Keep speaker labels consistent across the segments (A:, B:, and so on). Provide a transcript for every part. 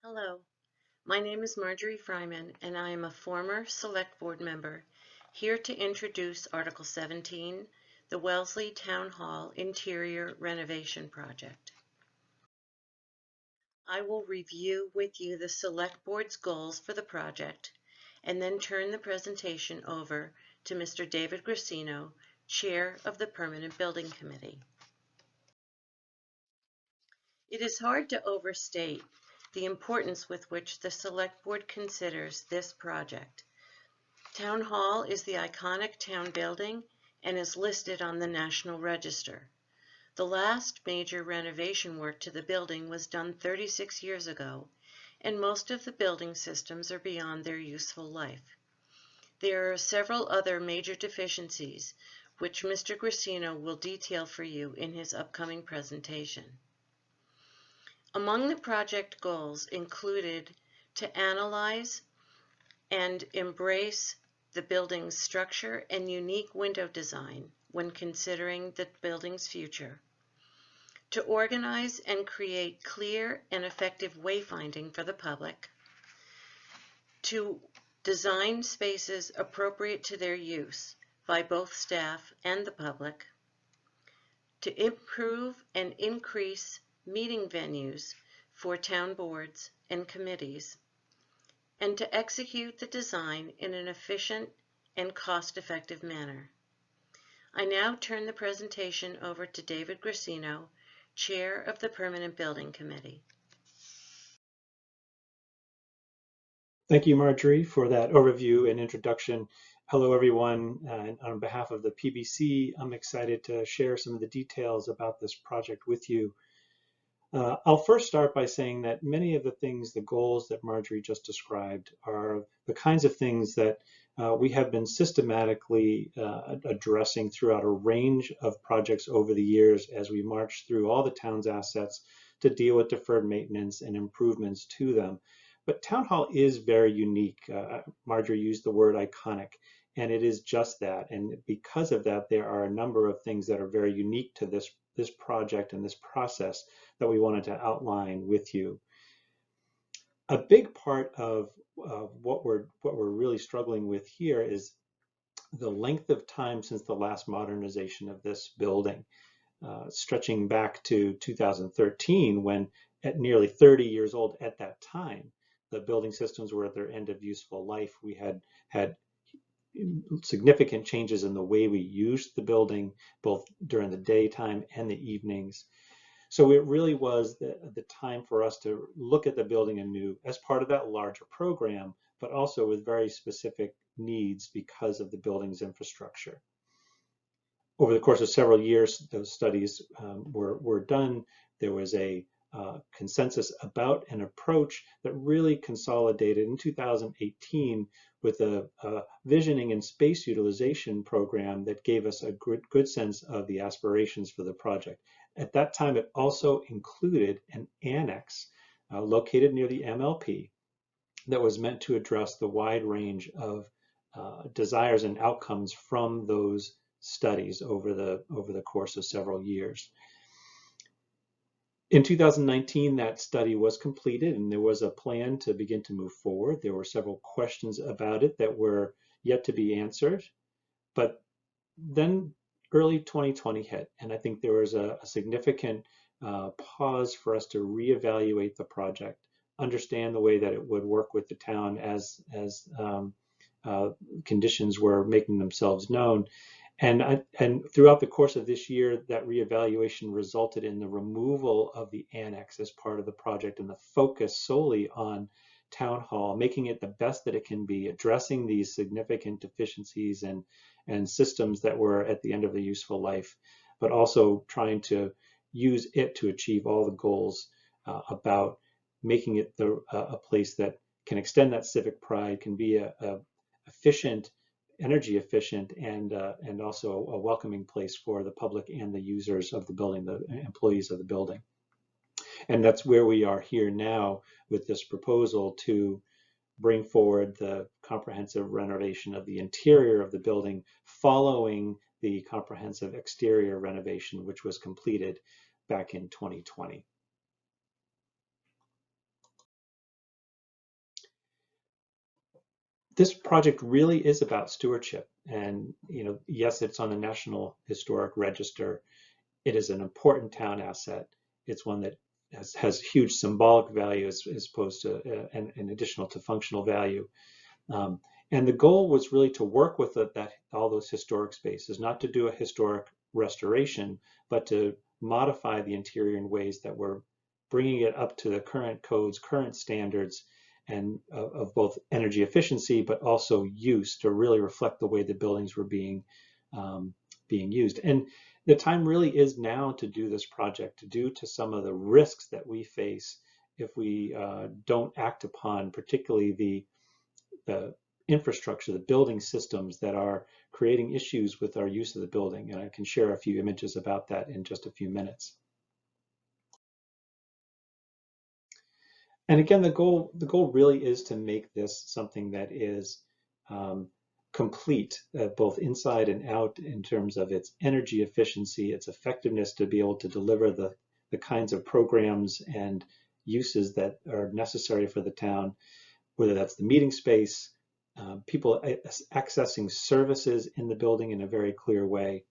A: Hello, my name is Marjorie Fryman, and I am a former Select Board member here to introduce Article 17, the Wellesley Town Hall Interior Renovation Project. I will review with you the Select Board's goals for the project and then turn the presentation over to Mr. David Grissino, Chair of the Permanent Building Committee. It is hard to overstate the importance with which the Select Board considers this project. Town Hall is the iconic town building and is listed on the National Register. The last major renovation work to the building was done 36 years ago, and most of the building systems are beyond their useful life. There are several other major deficiencies, which Mr. Grissino will detail for you in his upcoming presentation. Among the project goals included to analyze and embrace the building's structure and unique window design when considering the building's future, to organize and create clear and effective wayfinding for the public, to design spaces appropriate to their use by both staff and the public, to improve and increase meeting venues for town boards and committees, and to execute the design in an efficient and cost-effective manner. I now turn the presentation over to David Grissino, Chair of the Permanent Building Committee.
B: Thank you, Marjorie, for that overview and introduction. Hello, everyone. And on behalf of the PBC, I'm excited to share some of the details about this project with you. I'll first start by saying that many of the things, the goals that Marjorie just described, are the kinds of things that we have been systematically addressing throughout a range of projects over the years as we march through all the town's assets to deal with deferred maintenance and improvements to them. But Town Hall is very unique. Marjorie used the word iconic, and it is just that. And because of that, there are a number of things that are very unique to this project and this process that we wanted to outline with you. A big part of what we're really struggling with here is the length of time since the last modernization of this building, stretching back to 2013, when at nearly 30 years old at that time, the building systems were at their end of useful life. We had significant changes in the way we used the building, both during the daytime and the evenings. So it really was the time for us to look at the building anew as part of that larger program, but also with very specific needs because of the building's infrastructure. Over the course of several years, those studies were done. There was a consensus about an approach that really consolidated in 2018 with a visioning and space utilization program that gave us a good sense of the aspirations for the project. At that time, it also included an annex located near the MLP that was meant to address the wide range of desires and outcomes from those studies over the course of several years. In 2019, that study was completed and there was a plan to begin to move forward. There were several questions about it that were yet to be answered, but then early 2020 hit, and I think there was a significant pause for us to reevaluate the project, understand the way that it would work with the town as conditions were making themselves known. And throughout the course of this year, that reevaluation resulted in the removal of the annex as part of the project and the focus solely on Town Hall, making it the best that it can be, addressing these significant deficiencies and systems that were at the end of the useful life, but also trying to use it to achieve all the goals about making it a place that can extend that civic pride, can be a efficient, energy efficient, and also a welcoming place for the public and the users of the building, the employees of the building. And that's where we are here now with this proposal to bring forward the comprehensive renovation of the interior of the building following the comprehensive exterior renovation, which was completed back in 2020. This project really is about stewardship, and yes, it's on the National Historic Register. It is an important town asset. It's one that has huge symbolic value as opposed to an additional to functional value. Um, and the goal was really to work with all those historic spaces, not to do a historic restoration, but to modify the interior in ways that were bringing it up to the current codes, current standards, and of both energy efficiency, but also use to really reflect the way the buildings were being used. And the time really is now to do this project, due to some of the risks that we face if we don't act upon, particularly the infrastructure, the building systems that are creating issues with our use of the building. And I can share a few images about that in just a few minutes. And again, the goal really is to make this something that is complete, both inside and out, in terms of its energy efficiency, its effectiveness to be able to deliver the kinds of programs and uses that are necessary for the town, whether that's the meeting space, people accessing services in the building in a very clear way,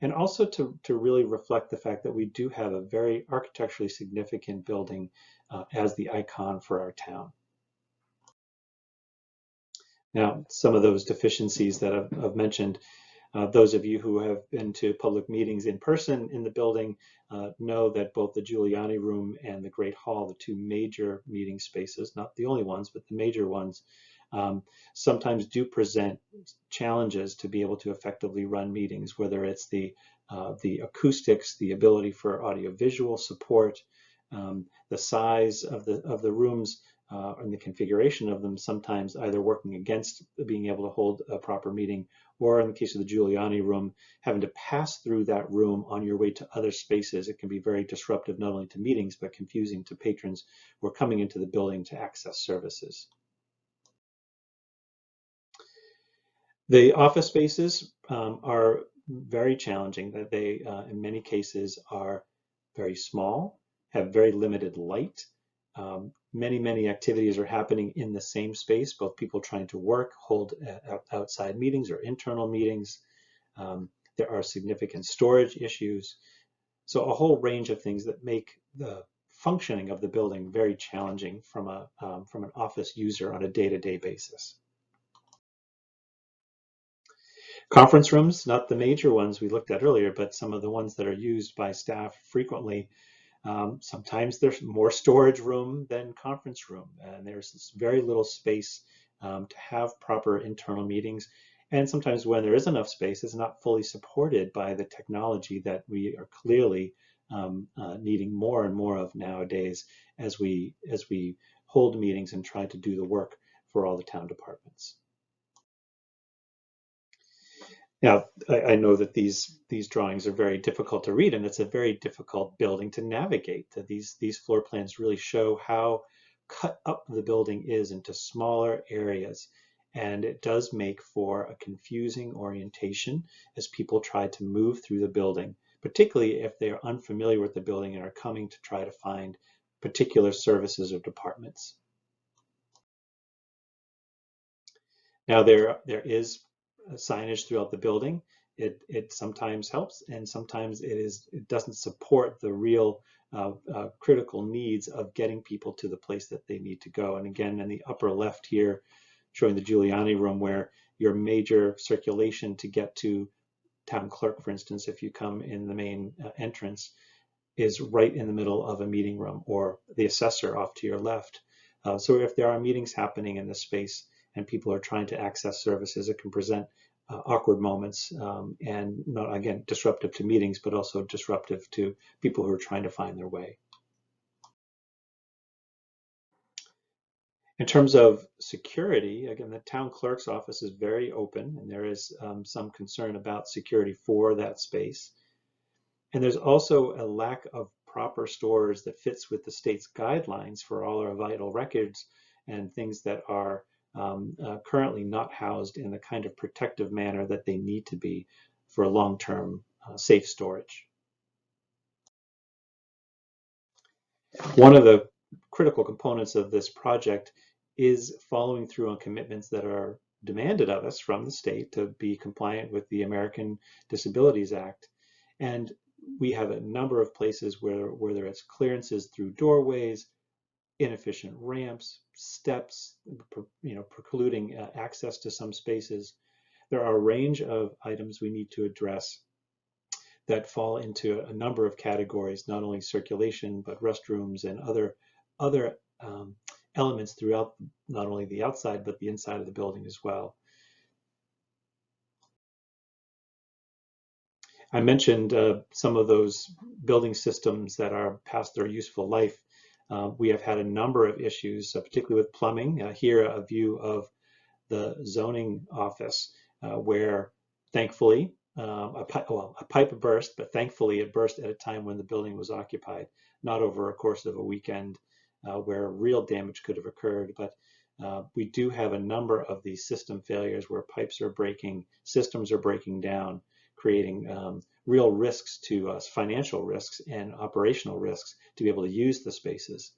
B: and also to really reflect the fact that we do have a very architecturally significant building as the icon for our town. Now, some of those deficiencies that I've mentioned, those of you who have been to public meetings in person in the building know that both the Giuliani Room and the Great Hall, the two major meeting spaces, not the only ones, but the major ones, sometimes do present challenges to be able to effectively run meetings, whether it's the acoustics, the ability for audiovisual support, the size of the rooms, and the configuration of them, sometimes either working against being able to hold a proper meeting, or in the case of the Giuliani Room, having to pass through that room on your way to other spaces. It can be very disruptive, not only to meetings, but confusing to patrons who are coming into the building to access services. The office spaces are very challenging. That they, in many cases, are very small, have very limited light. Many activities are happening in the same space, both people trying to work, hold outside meetings or internal meetings. There are significant storage issues. So a whole range of things that make the functioning of the building very challenging from an office user on a day-to-day basis. Conference rooms, not the major ones we looked at earlier, but some of the ones that are used by staff frequently. Sometimes there's more storage room than conference room, and there's very little space to have proper internal meetings. And sometimes when there is enough space, it's not fully supported by the technology that we are clearly needing more and more of nowadays as we hold meetings and try to do the work for all the town departments. Now, I know that these drawings are very difficult to read, and it's a very difficult building to navigate. These floor plans really show how cut up the building is into smaller areas, and it does make for a confusing orientation as people try to move through the building, particularly if they are unfamiliar with the building and are coming to try to find particular services or departments. Now, there is signage throughout the building. It sometimes helps, and sometimes it doesn't support the real critical needs of getting people to the place that they need to go. And again, in the upper left here, showing the Giuliani Room, where your major circulation to get to town clerk, for instance, if you come in the main entrance, is right in the middle of a meeting room, or the assessor off to your left. So if there are meetings happening in this space and people are trying to access services, it can present awkward moments and not, again, disruptive to meetings, but also disruptive to people who are trying to find their way. In terms of security, again, the town clerk's office is very open, and there is some concern about security for that space. And there's also a lack of proper storage that fits with the state's guidelines for all our vital records and things that are currently not housed in the kind of protective manner that they need to be for long-term safe storage. One of the critical components of this project is following through on commitments that are demanded of us from the state to be compliant with the American Disabilities Act. And we have a number of places where there is clearances through doorways, inefficient ramps, steps, precluding access to some spaces. There are a range of items we need to address that fall into a number of categories, not only circulation, but restrooms and other elements throughout not only the outside, but the inside of the building as well. I mentioned some of those building systems that are past their useful life. We have had a number of issues, particularly with plumbing. Here, a view of the zoning office, where thankfully a pipe burst, but thankfully it burst at a time when the building was occupied, not over a course of a weekend where real damage could have occurred. But we do have a number of these system failures where pipes are breaking, systems are breaking down, creating real risks to us, financial risks and operational risks to be able to use the spaces.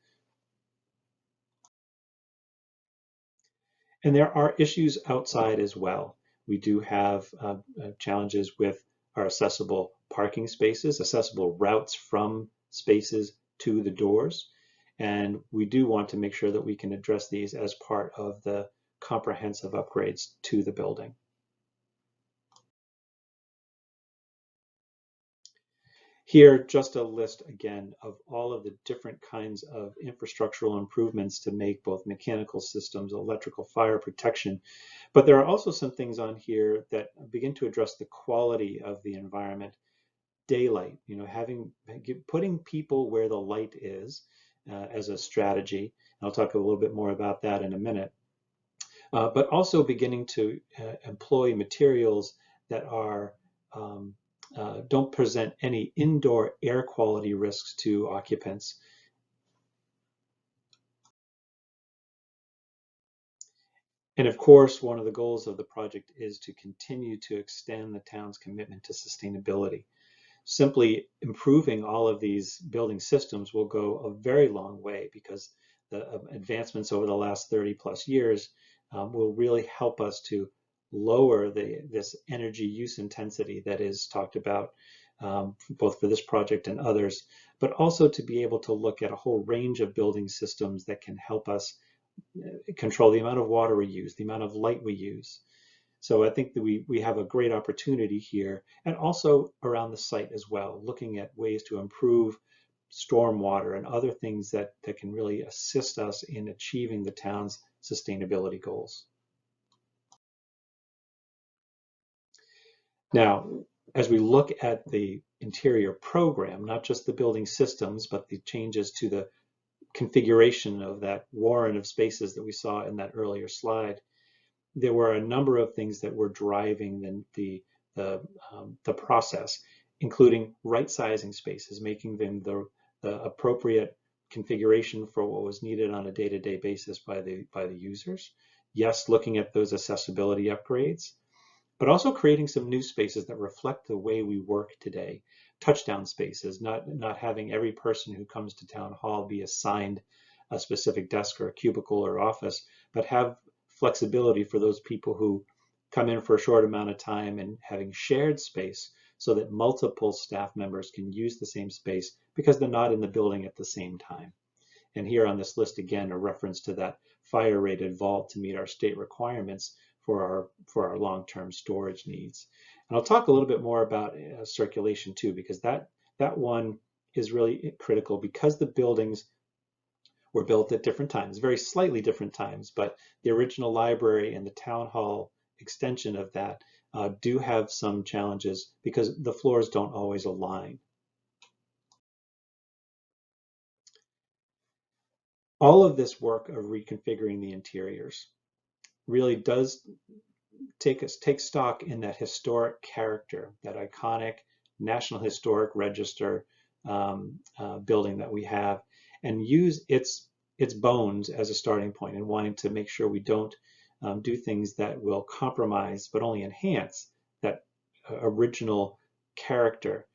B: And there are issues outside as well. We do have challenges with our accessible parking spaces, accessible routes from spaces to the doors. And we do want to make sure that we can address these as part of the comprehensive upgrades to the building. Here, just a list again of all of the different kinds of infrastructural improvements to make both mechanical systems, electrical, fire protection. But there are also some things on here that begin to address the quality of the environment. Daylight, putting people where the light is as a strategy. I'll talk a little bit more about that in a minute. But also beginning to employ materials that are don't present any indoor air quality risks to occupants. And of course, one of the goals of the project is to continue to extend the town's commitment to sustainability. Simply improving all of these building systems will go a very long way because the advancements over the last 30 plus years will really help us to lower this energy use intensity that is talked about both for this project and others, but also to be able to look at a whole range of building systems that can help us control the amount of water we use, the amount of light we use. So I think that we have a great opportunity here, and also around the site as well, looking at ways to improve stormwater and other things that can really assist us in achieving the town's sustainability goals. Now, as we look at the interior program, not just the building systems, but the changes to the configuration of that warren of spaces that we saw in that earlier slide, there were a number of things that were driving the process, including right-sizing spaces, making them the appropriate configuration for what was needed on a day-to-day basis by the users. Yes, looking at those accessibility upgrades, but also creating some new spaces that reflect the way we work today. Touchdown spaces, not having every person who comes to town hall be assigned a specific desk or a cubicle or office, but have flexibility for those people who come in for a short amount of time and having shared space so that multiple staff members can use the same space because they're not in the building at the same time. And here on this list, again, a reference to that fire-rated vault to meet our state requirements for our long-term storage needs. And I'll talk a little bit more about circulation too, because that one is really critical because the buildings were built at different times, very slightly different times, but the original library and the town hall extension of that do have some challenges because the floors don't always align. All of this work of reconfiguring the interiors really does take stock in that historic character, that iconic National Historic Register building that we have, and use its bones as a starting point and wanting to make sure we don't do things that will compromise but only enhance that original character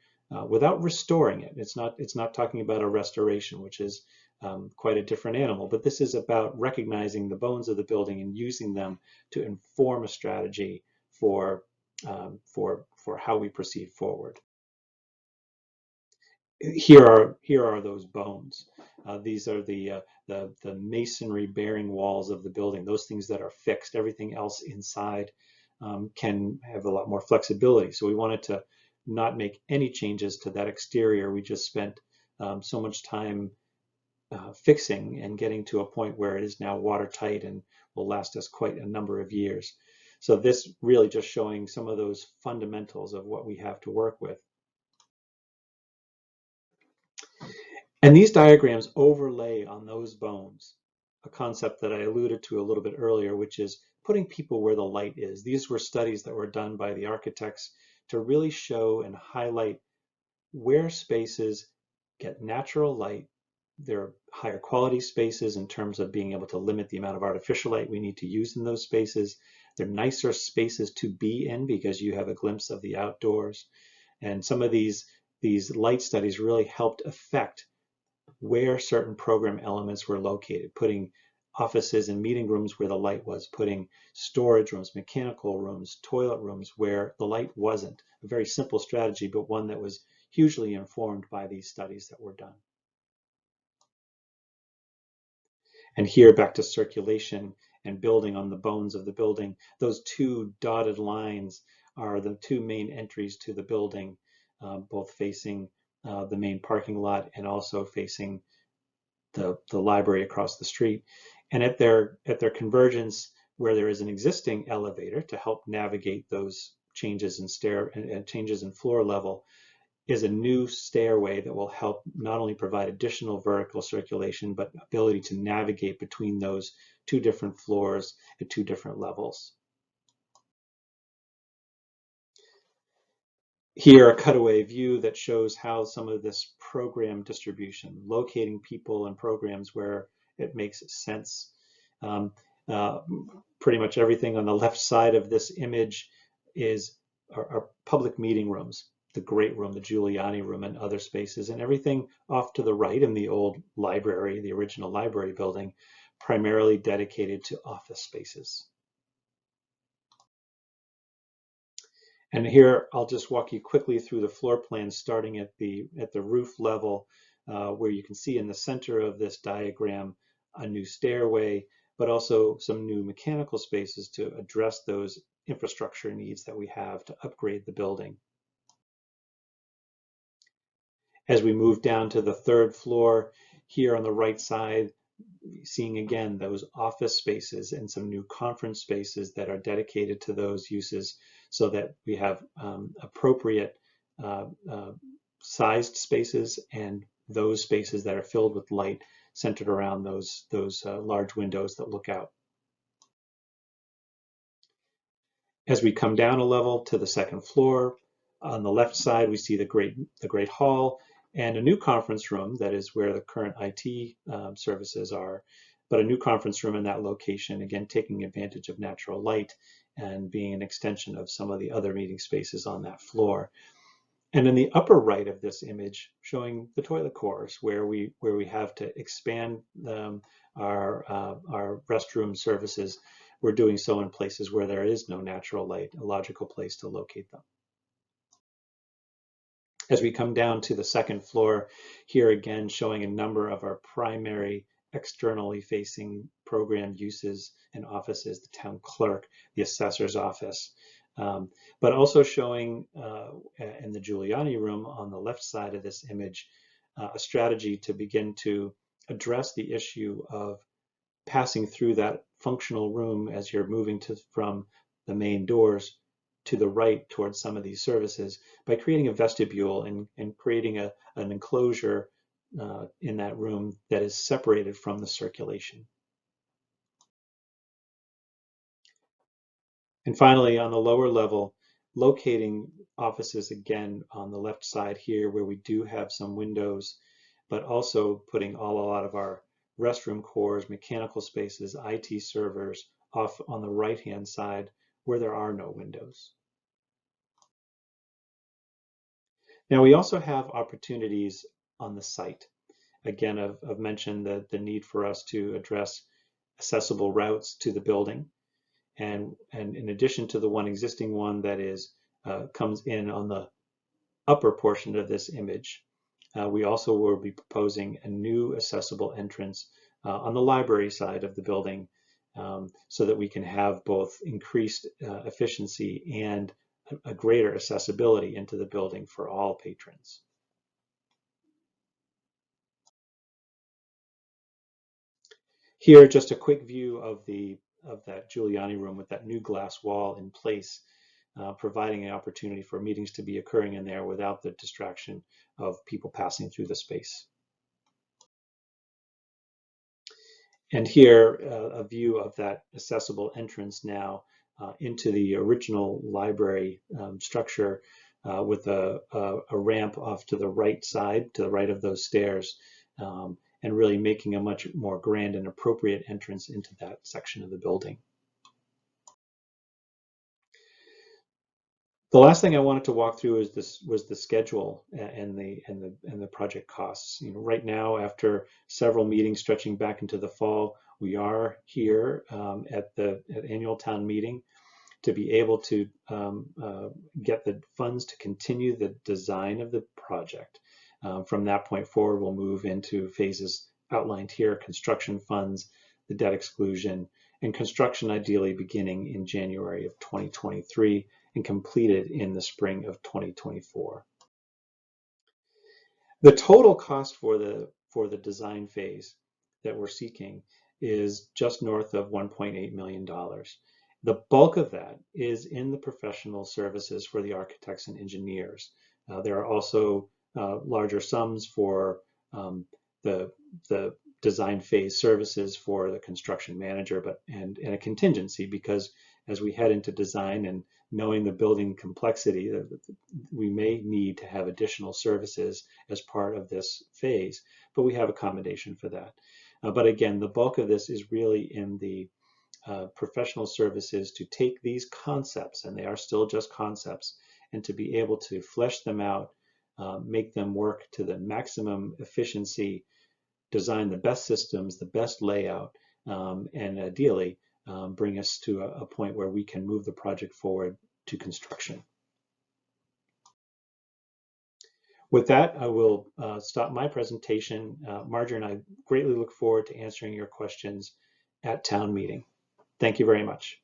B: without restoring it. It's not talking about a restoration, which is quite a different animal. But this is about recognizing the bones of the building and using them to inform a strategy for how we proceed forward. Here are those bones. These are the masonry bearing walls of the building. Those things that are fixed. Everything else inside can have a lot more flexibility. So we wanted to not make any changes to that exterior. We just spent so much time fixing and getting to a point where it is now watertight and will last us quite a number of years. So this really just showing some of those fundamentals of what we have to work with. And these diagrams overlay on those bones a concept that I alluded to a little bit earlier, which is putting people where the light is. These were studies that were done by the architects to really show and highlight where spaces get natural light. They're higher quality spaces in terms of being able to limit the amount of artificial light we need to use in those spaces. They're nicer spaces to be in because you have a glimpse of the outdoors. And some of these light studies really helped affect where certain program elements were located, putting offices and meeting rooms where the light was, putting storage rooms, mechanical rooms, toilet rooms where the light wasn't. A very simple strategy, but one that was hugely informed by these studies that were done. And here back to circulation and building on the bones of the building. Those two dotted lines are the two main entries to the building, both facing the main parking lot and also facing the library across the street. And at their convergence, where there is an existing elevator to help navigate those changes in changes in floor level, is a new stairway that will help not only provide additional vertical circulation, but ability to navigate between those two different floors at two different levels. Here, a cutaway view that shows how some of this program distribution, locating people and programs where it makes sense. Pretty much everything on the left side of this image are public meeting rooms, the Great Room, the Giuliani Room, and other spaces, and everything off to the right in the old library, the original library building, primarily dedicated to office spaces. And here I'll just walk you quickly through the floor plan, starting at the roof level, where you can see in the center of this diagram a new stairway, but also some new mechanical spaces to address those infrastructure needs that we have to upgrade the building. As we move down to the third floor, here on the right side, seeing again those office spaces and some new conference spaces that are dedicated to those uses, so that we have appropriate sized spaces and those spaces that are filled with light centered around those large windows that look out. As we come down a level to the second floor, on the left side we see the great hall and a new conference room that is where the current IT services are, but a new conference room in that location, again taking advantage of natural light and being an extension of some of the other meeting spaces on that floor. And in the upper right of this image, showing the toilet cores, where we have to expand our restroom services. We're doing so in places where there is no natural light, a logical place to locate them. As we come down to the second floor, here again showing a number of our primary externally facing program uses and offices, the town clerk, the assessor's office, but also showing in the Giuliani room on the left side of this image, a strategy to begin to address the issue of passing through that functional room as you're moving from the main doors to the right towards some of these services by creating a vestibule and creating an enclosure in that room that is separated from the circulation. And finally, on the lower level, locating offices again on the left side here where we do have some windows, but also putting a lot of our restroom cores, mechanical spaces, IT servers off on the right-hand side where there are no windows. Now we also have opportunities on the site. again, I've mentioned the need for us to address accessible routes to the building. And in addition to the one existing one that is comes in on the upper portion of this image, we also will be proposing a new accessible entrance on the library side of the building, so that we can have both increased efficiency and a greater accessibility into the building for all patrons. Here, just a quick view of that Giuliani room with that new glass wall in place, providing an opportunity for meetings to be occurring in there without the distraction of people passing through the space. And here, a view of that accessible entrance now into the original library structure, with a ramp off to the right side, to the right of those stairs, and really making a much more grand and appropriate entrance into that section of the building. The last thing I wanted to walk through was the schedule and the project costs. Right now, after several meetings stretching back into the fall, we are here at annual town meeting to be able to get the funds to continue the design of the project. From that point forward, we'll move into phases outlined here: construction funds, the debt exclusion, and construction ideally beginning in January of 2023 and completed in the spring of 2024. The total cost for the design phase that we're seeking is just north of $1.8 million. The bulk of that is in the professional services for the architects and engineers. There are also larger sums for the design phase services for the construction manager, and a contingency, because as we head into design and knowing the building complexity, we may need to have additional services as part of this phase, but we have accommodation for that. But again, the bulk of this is really in the professional services to take these concepts, and they are still just concepts, and to be able to flesh them out, make them work to the maximum efficiency, design the best systems, the best layout, and ideally bring us to a point where we can move the project forward to construction. With that, I will stop my presentation. Marjorie and I greatly look forward to answering your questions at town meeting. Thank you very much.